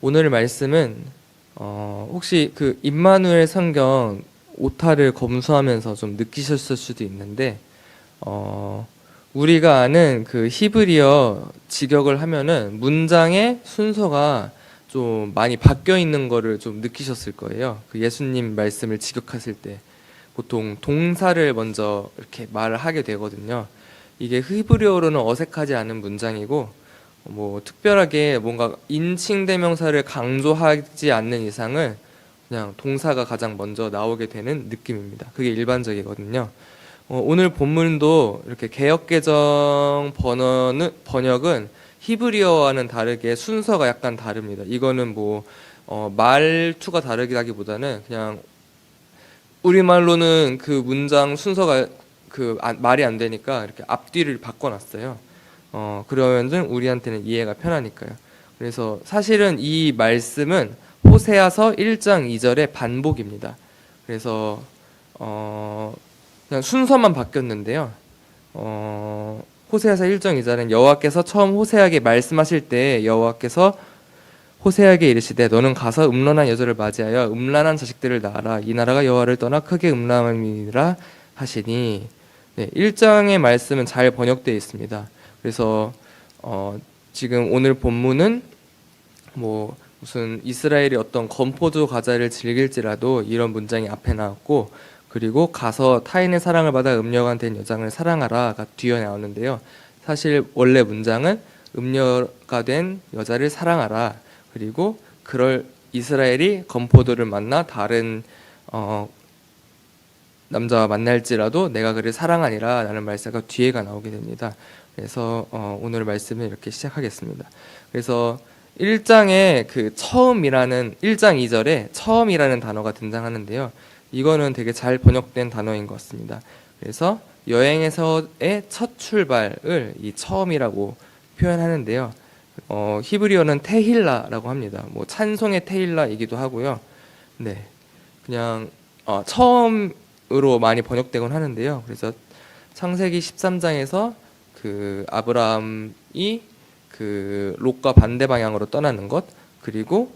오늘 말씀은 혹시 그 임마누엘 성경 오타를 검수하면서 좀 느끼셨을 수도 있는데 우리가 아는 그 히브리어 직역을 하면은 문장의 순서가 좀 많이 바뀌어 있는 거를 좀 느끼셨을 거예요. 그 예수님 말씀을 직역하실 때 보통 동사를 먼저 이렇게 말을 하게 되거든요. 이게 히브리어로는 어색하지 않은 문장이고 뭐 특별하게 뭔가 인칭대명사를 강조하지 않는 이상은 그냥 동사가 가장 먼저 나오게 되는 느낌입니다. 그게 일반적이거든요. 오늘 본문도 이렇게 개역개정 번역은 히브리어와는 다르게 순서가 약간 다릅니다. 이거는 뭐 말투가 다르기보다는 그냥 우리말로는 그 문장 순서가 말이 안 되니까 이렇게 앞뒤를 바꿔놨어요. 그러면은 우리한테는 이해가 편하니까요. 그래서 사실은 이 말씀은 호세아서 1장 2절의 반복입니다. 그래서 그냥 순서만 바뀌었는데요. 호세아서 1장 2절은 여호와께서 처음 호세아에게 말씀하실 때 여호와께서 호세아에게 이르시되 너는 가서 음란한 여자를 맞이하여 음란한 자식들을 낳아라. 이 나라가 여호와를 떠나 크게 음란함이라 하시니. 네, 1장의 말씀은 잘 번역되어 있습니다. 그래서 지금 오늘 본문은 뭐 무슨 이스라엘이 어떤 건포도 과자를 즐길지라도 이런 문장이 앞에 나왔고, 그리고 가서 타인의 사랑을 받아 음녀가 된 여장을 사랑하라가 뒤에 나오는데요. 사실 원래 문장은 음녀가 된 여자를 사랑하라, 그리고 그럴 이스라엘이 건포도를 만나 다른 남자와 만날지라도 내가 그를 사랑하니라 라는 말씀가 뒤에가 나오게 됩니다. 그래서 오늘 말씀을 이렇게 시작하겠습니다. 그래서 1장에 그 처음이라는 1장 2절에 처음이라는 단어가 등장하는데요. 이거는 되게 잘 번역된 단어인 것 같습니다. 그래서 여행에서의 첫 출발을 이 처음이라고 표현하는데요. 히브리어는 테힐라라고 합니다. 뭐 찬송의 테힐라이기도 하고요. 네, 그냥 처음으로 많이 번역되곤 하는데요. 그래서 창세기 13장에서 그 아브라함이 그 롯과 반대 방향으로 떠나는 것, 그리고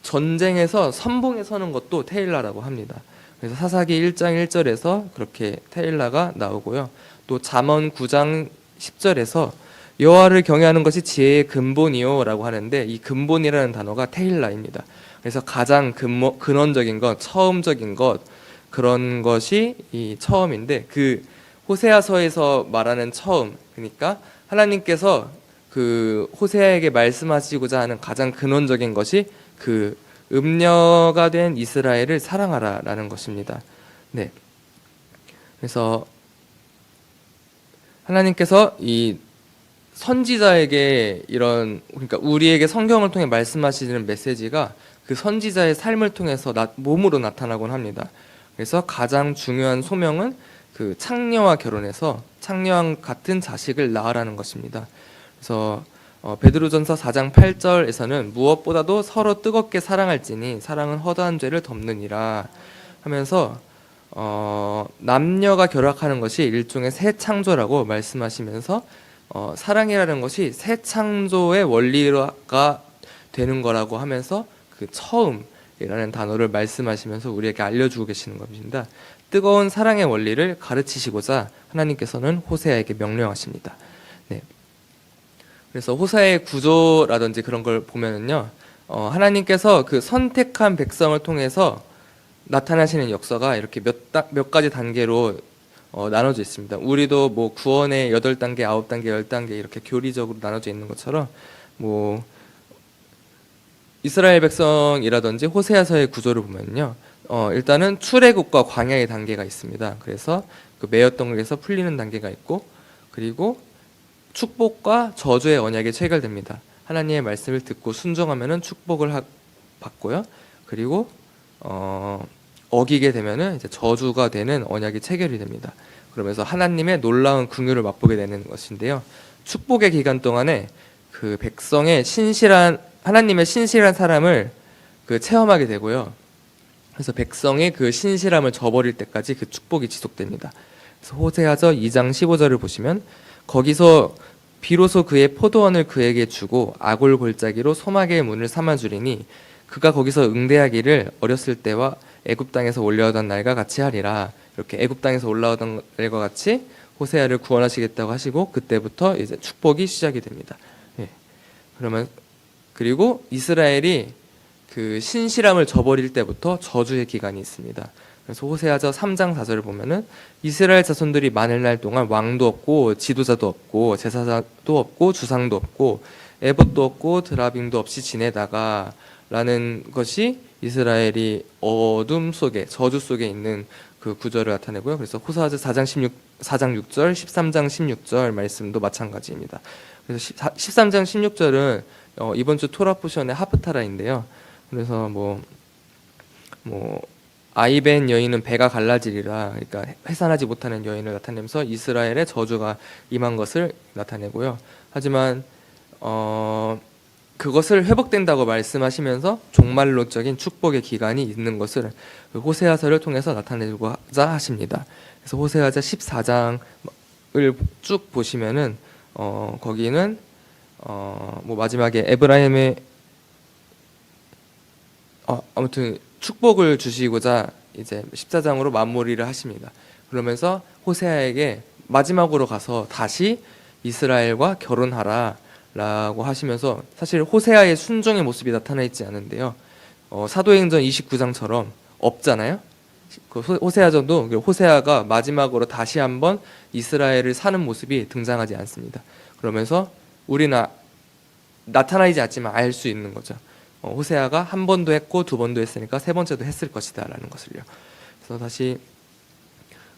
전쟁에서 선봉에 서는 것도 테일라라고 합니다. 그래서 사사기 1장 1절에서 그렇게 테일라가 나오고요. 또 잠언 9장 10절에서 여호와를 경외하는 것이 지혜의 근본이요 라고 하는데, 이 근본이라는 단어가 테일라입니다. 그래서 가장 근원적인 것, 처음적인 것, 그런 것이 이 처음인데, 그 호세아서에서 말하는 처음, 그러니까 하나님께서 그 호세아에게 말씀하시고자 하는 가장 근원적인 것이 그 음녀가 된 이스라엘을 사랑하라라는 것입니다. 네. 그래서 하나님께서 이 선지자에게 그러니까 우리에게 성경을 통해 말씀하시는 메시지가 그 선지자의 삶을 통해서 몸으로 나타나곤 합니다. 그래서 가장 중요한 소명은 그 창녀와 결혼해서 창녀와 같은 자식을 낳으라는 것입니다. 그래서 베드로전서 4장 8절에서는 무엇보다도 서로 뜨겁게 사랑할지니 사랑은 허다한 죄를 덮느니라 하면서 남녀가 결합하는 것이 일종의 새 창조라고 말씀하시면서 사랑이라는 것이 새 창조의 원리가 되는 거라고 하면서 그 처음이라는 단어를 말씀하시면서 우리에게 알려주고 계시는 겁니다. 뜨거운 사랑의 원리를 가르치시고자 하나님께서는 호세아에게 명령하십니다. 네. 그래서 호세아의 구조라든지 그런 걸 보면은요, 하나님께서 그 선택한 백성을 통해서 나타나시는 역사가 이렇게 몇 가지 단계로 나눠져 있습니다. 우리도 뭐 구원의 8단계, 9단계, 10단계 이렇게 교리적으로 나눠져 있는 것처럼 뭐 이스라엘 백성이라든지 호세아서의 구조를 보면요, 일단은 출애굽과 광야의 단계가 있습니다. 그래서 그 매였던 것에서 풀리는 단계가 있고, 그리고 축복과 저주의 언약이 체결됩니다. 하나님의 말씀을 듣고 순종하면은 축복을 받고요. 그리고 어기게 되면은 이제 저주가 되는 언약이 체결이 됩니다. 그러면서 하나님의 놀라운 긍휼을 맛보게 되는 것인데요. 축복의 기간 동안에 그 백성의 하나님의 신실한 사람을 체험하게 되고요. 그래서 백성의 그 신실함을 저버릴 때까지 그 축복이 지속됩니다. 그래서 호세아서 2장 15절을 보시면 거기서 비로소 그의 포도원을 그에게 주고 아골 골짜기로 소막의 문을 삼아주리니 그가 거기서 응대하기를 어렸을 때와 애굽 땅에서 올라오던 날과 같이 하리라. 이렇게 애굽 땅에서 올라오던 날과 같이 호세아를 구원하시겠다고 하시고 그때부터 이제 축복이 시작이 됩니다. 예. 그러면 그리고 이스라엘이 그 신실함을 저버릴 때부터 저주의 기간이 있습니다. 그래서 호세아서 3장 4절을 보면은 이스라엘 자손들이 많은 날 동안 왕도 없고 지도자도 없고 제사장도 없고 주상도 없고 에봇도 없고 드라빔도 없이 지내다가 라는 것이 이스라엘이 어둠 속에 저주 속에 있는 그 구절을 나타내고요. 그래서 호세아서 4장 6절, 13장 16절 말씀도 마찬가지입니다. 그래서 13장 16절은 이번 주 토라 포션의 하프타라인데요. 그래서 뭐 아이벤 여인은 배가 갈라지리라. 그러니까 해산하지 못하는 여인을 나타내면서 이스라엘의 저주가 임한 것을 나타내고요. 하지만 그것을 회복된다고 말씀하시면서 종말론적인 축복의 기간이 있는 것을 호세아서를 통해서 나타내고자 하십니다. 그래서 호세아서 14장을 쭉 보시면은 거기는 뭐 마지막에 에브라임의 아무튼 축복을 주시고자 이제 14장으로 마무리를 하십니다. 그러면서 호세아에게 마지막으로 가서 다시 이스라엘과 결혼하라 라고 하시면서 사실 호세아의 순종의 모습이 나타나 있지 않은데요. 사도행전 29장처럼 없잖아요. 그 호세아전도 호세아가 마지막으로 다시 한번 이스라엘을 사는 모습이 등장하지 않습니다. 그러면서 우리는 나타나지 않지만 알 수 있는 거죠. 호세아가 한 번도 했고 두 번도 했으니까 세 번째도 했을 것이다 라는 것을요. 그래서 다시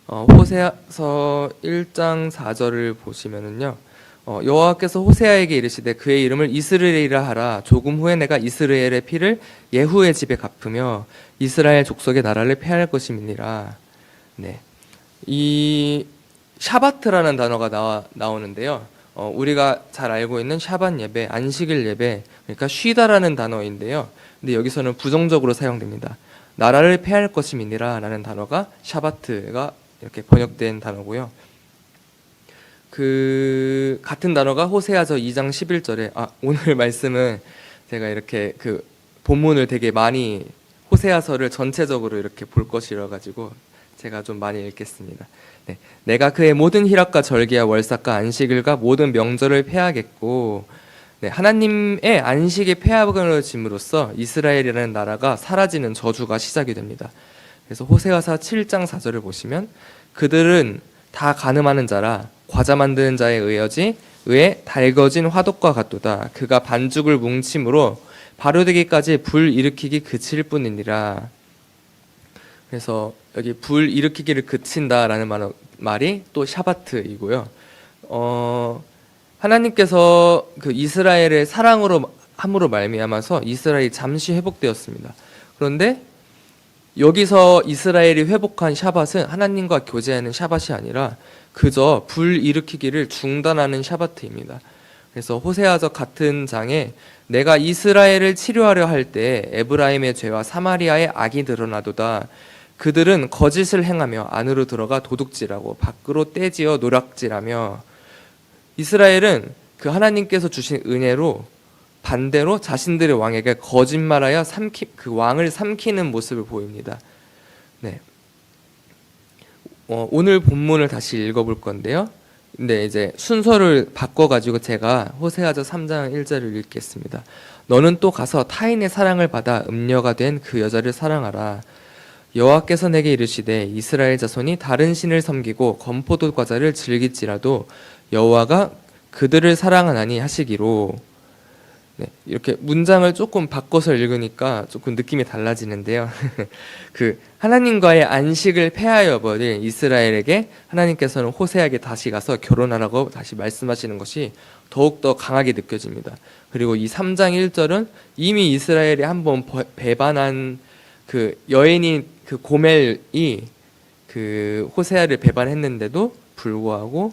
호세아서 1장 4절을 보시면은요. 여호와께서 호세아에게 이르시되 그의 이름을 이스라엘이라 하라. 조금 후에 내가 이스라엘의 피를 예후의 집에 갚으며 이스라엘 족속의 나라를 폐할 것임이니라. 네, 이 샤바트라는 단어가 나오는데요. 우리가 잘 알고 있는 샤bat 예배, 안식일 예배, 그러니까 쉬다라는 단어인데요. 근데 여기서는 부정적으로 사용됩니다. 나라를 폐할 것임이니라 라는 단어가 샤바트가 이렇게 번역된 단어고요. 그 같은 단어가 호세아서 2장 11절에 오늘 말씀은 제가 이렇게 그 본문을 되게 많이 호세아서를 전체적으로 이렇게 볼 것이라 가지고 제가 좀 많이 읽겠습니다. 네, 내가 그의 모든 희락과 절기와 월삭과 안식일과 모든 명절을 폐하겠고, 네, 하나님의 안식이 폐하짐으로써 이스라엘이라는 나라가 사라지는 저주가 시작이 됩니다. 그래서 호세아서 7장 4절을 보시면 그들은 다 가늠하는 자라 과자 만드는 자에 의해 달궈진 화덕과 같도다. 그가 반죽을 뭉침으로 발효되기까지 불 일으키기 그칠 뿐이니라. 그래서 여기 불 일으키기를 그친다라는 말이 또 샤바트이고요. 하나님께서 그 이스라엘의 사랑으로 함으로 말미암아서 이스라엘이 잠시 회복되었습니다. 그런데 여기서 이스라엘이 회복한 샤밧은 하나님과 교제하는 샤밧이 아니라 그저 불 일으키기를 중단하는 샤바트입니다. 그래서 호세아서 같은 장에 내가 이스라엘을 치료하려 할 때 에브라임의 죄와 사마리아의 악이 드러나도다. 그들은 거짓을 행하며 안으로 들어가 도둑질하고 밖으로 떼지어 노략질하며. 이스라엘은 그 하나님께서 주신 은혜로 반대로 자신들의 왕에게 거짓말하여 그 왕을 삼키는 모습을 보입니다. 네. 오늘 본문을 다시 읽어볼 건데요. 근데 이제 순서를 바꿔가지고 제가 호세아서 3장 1절을 읽겠습니다. 너는 또 가서 타인의 사랑을 받아 음녀가 된 그 여자를 사랑하라. 여호와께서 내게 이르시되 이스라엘 자손이 다른 신을 섬기고 건포도 과자를 즐길지라도 여호와가 그들을 사랑하나니 하시기로. 네, 이렇게 문장을 조금 바꿔서 읽으니까 조금 느낌이 달라지는데요. 그 하나님과의 안식을 폐하여 버린 이스라엘에게 하나님께서는 호세아에게 다시 가서 결혼하라고 다시 말씀하시는 것이 더욱더 강하게 느껴집니다. 그리고 이 3장 1절은 이미 이스라엘이 한번 배반한 그 여인인 그 고멜이 그 호세아를 배반했는데도 불구하고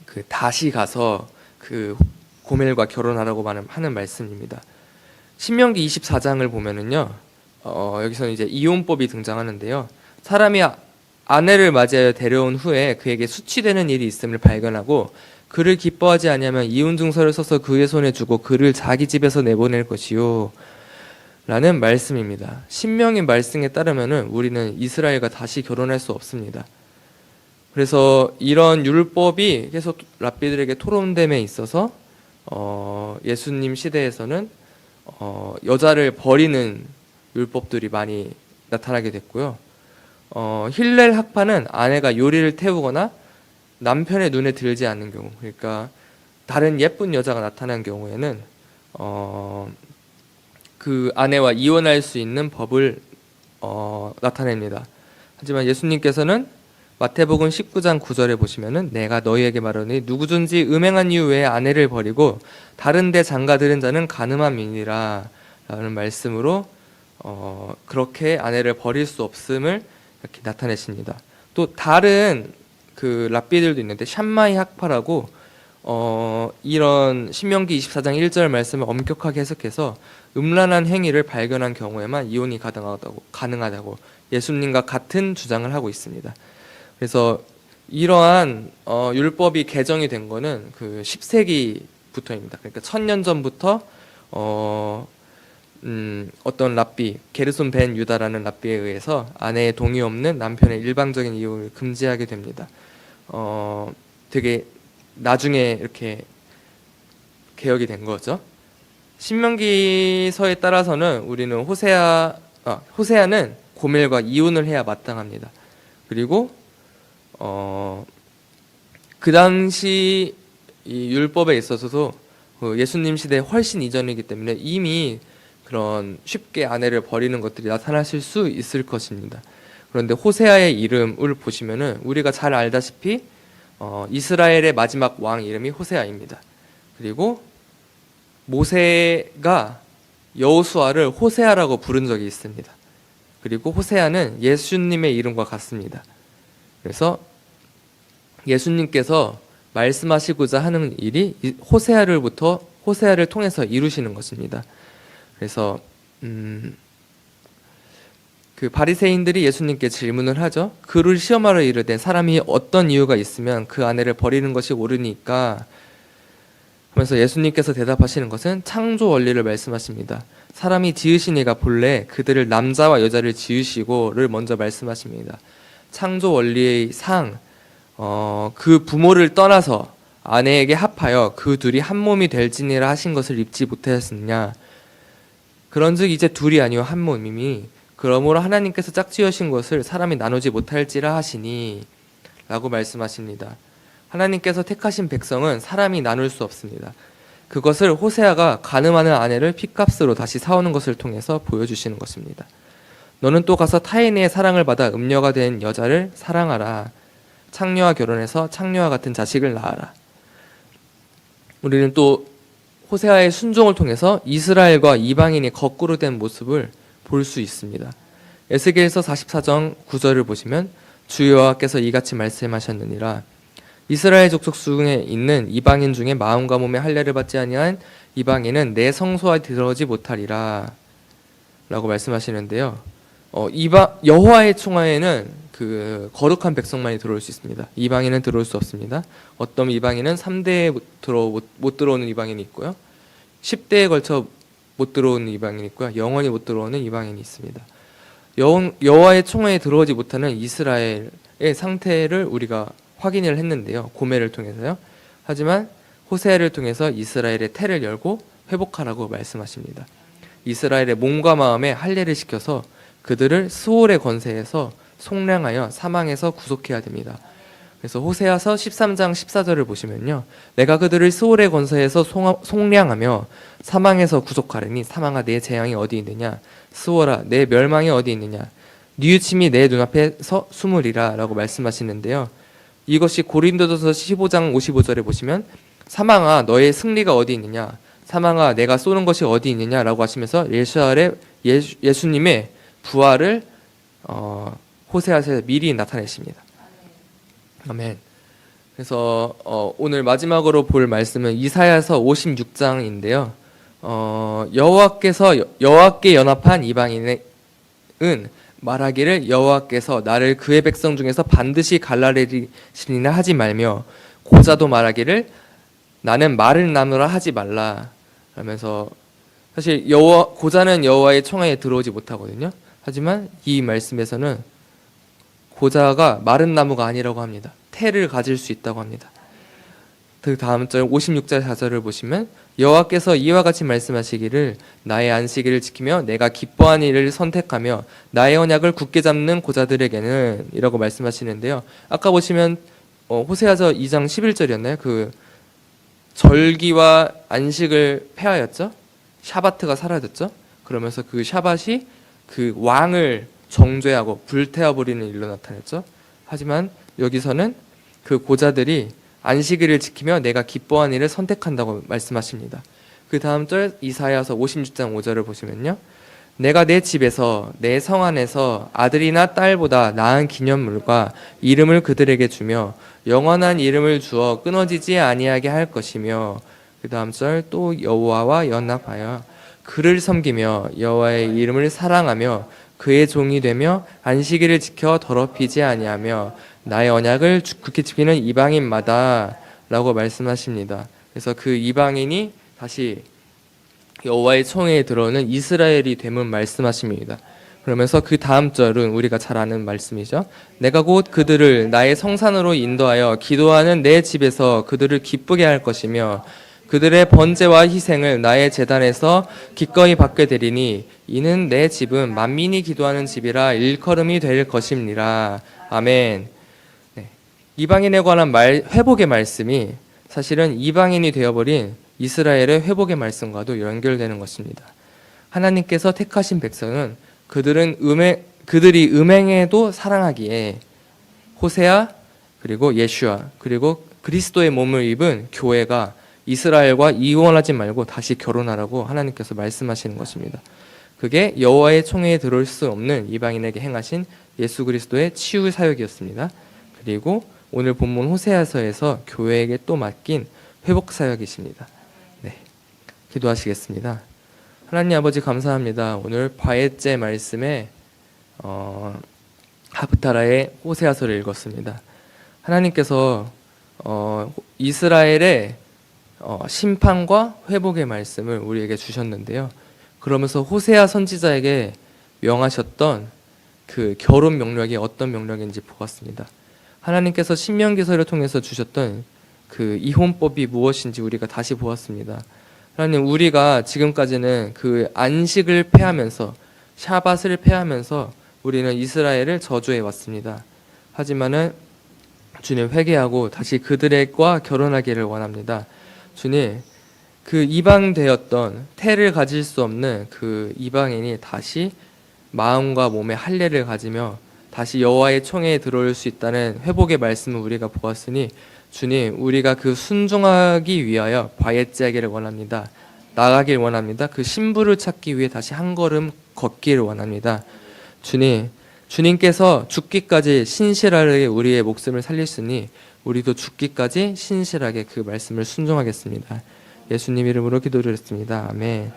그 다시 가서 그 고멜과 결혼하라고 하는 말씀입니다. 신명기 24장을 보면은요, 여기서는 이제 이혼법이 등장하는데요. 사람이 아내를 맞이하여 데려온 후에 그에게 수치되는 일이 있음을 발견하고 그를 기뻐하지 아니하면 이혼 증서를 써서 그의 손에 주고 그를 자기 집에서 내보낼 것이요 라는 말씀입니다. 신명의 말씀에 따르면은 우리는 이스라엘과 다시 결혼할 수 없습니다. 그래서 이런 율법이 계속 랍비들에게 토론됨에 있어서 예수님 시대에서는 여자를 버리는 율법들이 많이 나타나게 됐고요. 힐렐 학파는 아내가 요리를 태우거나 남편의 눈에 들지 않는 경우, 그러니까 다른 예쁜 여자가 나타난 경우에는 그 아내와 이혼할 수 있는 법을 나타냅니다. 하지만 예수님께서는 마태복음 19장 9절에 보시면은 내가 너희에게 말하니 누구든지 음행한 이유 외에 아내를 버리고 다른 데 장가들은 자는 간음한 민이라 라는 말씀으로 그렇게 아내를 버릴 수 없음을 이렇게 나타내십니다. 또 다른 그 랍비들도 있는데 샴마이 학파라고 이런 신명기 24장 1절 말씀을 엄격하게 해석해서 음란한 행위를 발견한 경우에만 이혼이 가능하다고 예수님과 같은 주장을 하고 있습니다. 그래서 이러한 율법이 개정이 된 거는 그 10세기부터입니다. 그러니까 1000년 전부터 어떤 랍비 게르손 벤 유다라는 랍비에 의해서 아내의 동의 없는 남편의 일방적인 이혼을 금지하게 됩니다. 되게 나중에 이렇게 개혁이 된 거죠. 신명기서에 따라서는 우리는 호세아는 고멜과 이혼을 해야 마땅합니다. 그리고 그 당시 이 율법에 있어서도 예수님 시대 훨씬 이전이기 때문에 이미 그런 쉽게 아내를 버리는 것들이 나타나실 수 있을 것입니다. 그런데 호세아의 이름을 보시면은 우리가 잘 알다시피 이스라엘의 마지막 왕 이름이 호세아입니다. 그리고 모세가 여호수아를 호세아라고 부른 적이 있습니다. 그리고 호세아는 예수님의 이름과 같습니다. 그래서 예수님께서 말씀하시고자 하는 일이 호세아를 통해서 이루시는 것입니다. 그래서 그 바리새인들이 예수님께 질문을 하죠. 그를 시험하러 이르되 사람이 어떤 이유가 있으면 그 아내를 버리는 것이 옳으니까 하면서 예수님께서 대답하시는 것은 창조 원리를 말씀하십니다. 사람이 지으신 이가 본래 그들을 남자와 여자를 지으시고를 먼저 말씀하십니다. 창조 원리의 그 부모를 떠나서 아내에게 합하여 그 둘이 한 몸이 될지니라 하신 것을 입지 못하였느냐. 그런즉 이제 둘이 아니요 한 몸이니 그러므로 하나님께서 짝지으신 것을 사람이 나누지 못할지라 하시니 라고 말씀하십니다. 하나님께서 택하신 백성은 사람이 나눌 수 없습니다. 그것을 호세아가 간음하는 아내를 핏값으로 다시 사오는 것을 통해서 보여주시는 것입니다. 너는 또 가서 타인의 사랑을 받아 음녀가 된 여자를 사랑하라. 창녀와 결혼해서 창녀와 같은 자식을 낳아라. 우리는 또 호세아의 순종을 통해서 이스라엘과 이방인이 거꾸로 된 모습을 볼 수 있습니다. 에스겔서 44장 9절을 보시면 주 여호와께서 이같이 말씀하셨느니라. 이스라엘 족속 중에 있는 이방인 중에 마음과 몸의 할례를 받지 아니한 이방인은 내 성소에 들어오지 못하리라 라고 말씀하시는데요. 여호와의 총회에는 그 거룩한 백성만이 들어올 수 있습니다. 이방인은 들어올 수 없습니다. 어떤 이방인은 3대에 못 들어오는 이방인이 있고요. 10대에 걸쳐 못 들어오는 이방인이 있고요. 영원히 못 들어오는 이방인이 있습니다. 여호와의 총회에 들어오지 못하는 이스라엘의 상태를 우리가 확인을 했는데요. 고멜을 통해서요. 하지만 호세아를 통해서 이스라엘의 태를 열고 회복하라고 말씀하십니다. 이스라엘의 몸과 마음에 할례를 시켜서 그들을 스올의 권세에서 속량하여 사망에서 구속해야 됩니다. 그래서 호세아서 13장 14절을 보시면요. 내가 그들을 스올의 권세에서 속량하며 사망에서 구속하려니 사망아 내 재앙이 어디 있느냐. 스올아 내 멸망이 어디 있느냐. 뉘우침이 내 눈앞에서 숨으리라 라고 말씀하시는데요. 이것이 고린도전서 15장 55절에 보시면 사망아 너의 승리가 어디 있느냐. 사망아 내가 쏘는 것이 어디 있느냐 라고 하시면서 예수님의 부활을 호세아서에서 미리 나타내십니다. 아멘. 그래서 오늘 마지막으로 볼 말씀은 이사야서 56장인데요. 여호와께 연합한 이방인은 말하기를 여호와께서 나를 그의 백성 중에서 반드시 갈라내리시리라 하지 말며 고자도 말하기를 나는 마른 나무라 하지 말라 라면서, 사실 고자는 여호와의 청하에 들어오지 못하거든요. 하지만 이 말씀에서는 고자가 마른 나무가 아니라고 합니다. 태를 가질 수 있다고 합니다. 그 다음 절 56절 4절을 보시면 여호와께서 이와 같이 말씀하시기를 나의 안식일을 지키며 내가 기뻐한 일을 선택하며 나의 언약을 굳게 잡는 고자들에게는 이라고 말씀하시는데요. 아까 보시면 호세아서 2장 11절이었나요? 그 절기와 안식을 폐하였죠. 샤바트가 사라졌죠. 그러면서 그 샤bat이 그 왕을 정죄하고 불태워버리는 일로 나타났죠. 하지만 여기서는 그 고자들이 안식일을 지키며 내가 기뻐한 일을 선택한다고 말씀하십니다. 그 다음 절 이사야서 56장 5절을 보시면요. 내가 내 집에서 내 성 안에서 아들이나 딸보다 나은 기념물과 이름을 그들에게 주며 영원한 이름을 주어 끊어지지 아니하게 할 것이며, 그 다음 절 또 여호와와 연합하여 그를 섬기며 여호와의 이름을 사랑하며 그의 종이 되며 안식일을 지켜 더럽히지 아니하며 나의 언약을 굳게 지키는 이방인마다 라고 말씀하십니다. 그래서 그 이방인이 다시 여호와의 총회에 들어오는 이스라엘이 됨을 말씀하십니다. 그러면서 그 다음 절은 우리가 잘 아는 말씀이죠. 내가 곧 그들을 나의 성산으로 인도하여 기도하는 내 집에서 그들을 기쁘게 할 것이며 그들의 번제와 희생을 나의 제단에서 기꺼이 받게 되리니 이는 내 집은 만민이 기도하는 집이라 일컬음이 될 것임니라. 아멘. 네. 이방인에 관한 회복의 말씀이 사실은 이방인이 되어버린 이스라엘의 회복의 말씀과도 연결되는 것입니다. 하나님께서 택하신 백성은 그들이 음행에도 사랑하기에 호세아 그리고 예슈아 그리고 그리스도의 몸을 입은 교회가 이스라엘과 이혼하지 말고 다시 결혼하라고 하나님께서 말씀하시는 것입니다. 그게 여호와의 총회에 들어올 수 없는 이방인에게 행하신 예수 그리스도의 치유 사역이었습니다. 그리고 오늘 본문 호세아서에서 교회에게 또 맡긴 회복 사역이십니다. 네, 기도하시겠습니다. 하나님 아버지 감사합니다. 오늘 바에제 말씀에 하프타라의 호세아서를 읽었습니다. 하나님께서 이스라엘의 심판과 회복의 말씀을 우리에게 주셨는데요. 그러면서 호세아 선지자에게 명하셨던 그 결혼 명령이 어떤 명령인지 보았습니다. 하나님께서 신명기서를 통해서 주셨던 그 이혼법이 무엇인지 우리가 다시 보았습니다. 하나님, 우리가 지금까지는 그 안식을 폐하면서 샤밧을 폐하면서 우리는 이스라엘을 저주해 왔습니다. 하지만은 주님, 회개하고 다시 그들과 결혼하기를 원합니다. 주님, 그 이방되었던 태를 가질 수 없는 그 이방인이 다시 마음과 몸의 할례를 가지며 다시 여호와의 총회에 들어올 수 있다는 회복의 말씀을 우리가 보았으니 주님, 우리가 그 순종하기 위하여 바에제하기를 원합니다. 나가길 원합니다. 그 신부를 찾기 위해 다시 한 걸음 걷기를 원합니다. 주님, 주님께서 죽기까지 신실하게 우리의 목숨을 살리시니 우리도 죽기까지 신실하게 그 말씀을 순종하겠습니다. 예수님 이름으로 기도드렸습니다. 아멘.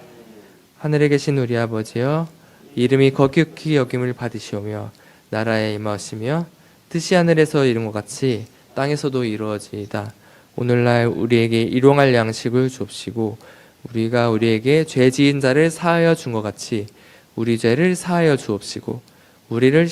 하늘에 계신 우리 아버지여, 이름이 거룩히 여김을 받으시오며 나라에 임하시며 뜻이 하늘에서 이룬 것 같이 땅에서도 이루어지이다. 오늘날 우리에게 일용할 양식을 주옵시고 우리가 우리에게 죄 지은 자를 사하여 준 것 같이 우리 죄를 사하여 주옵시고 우리를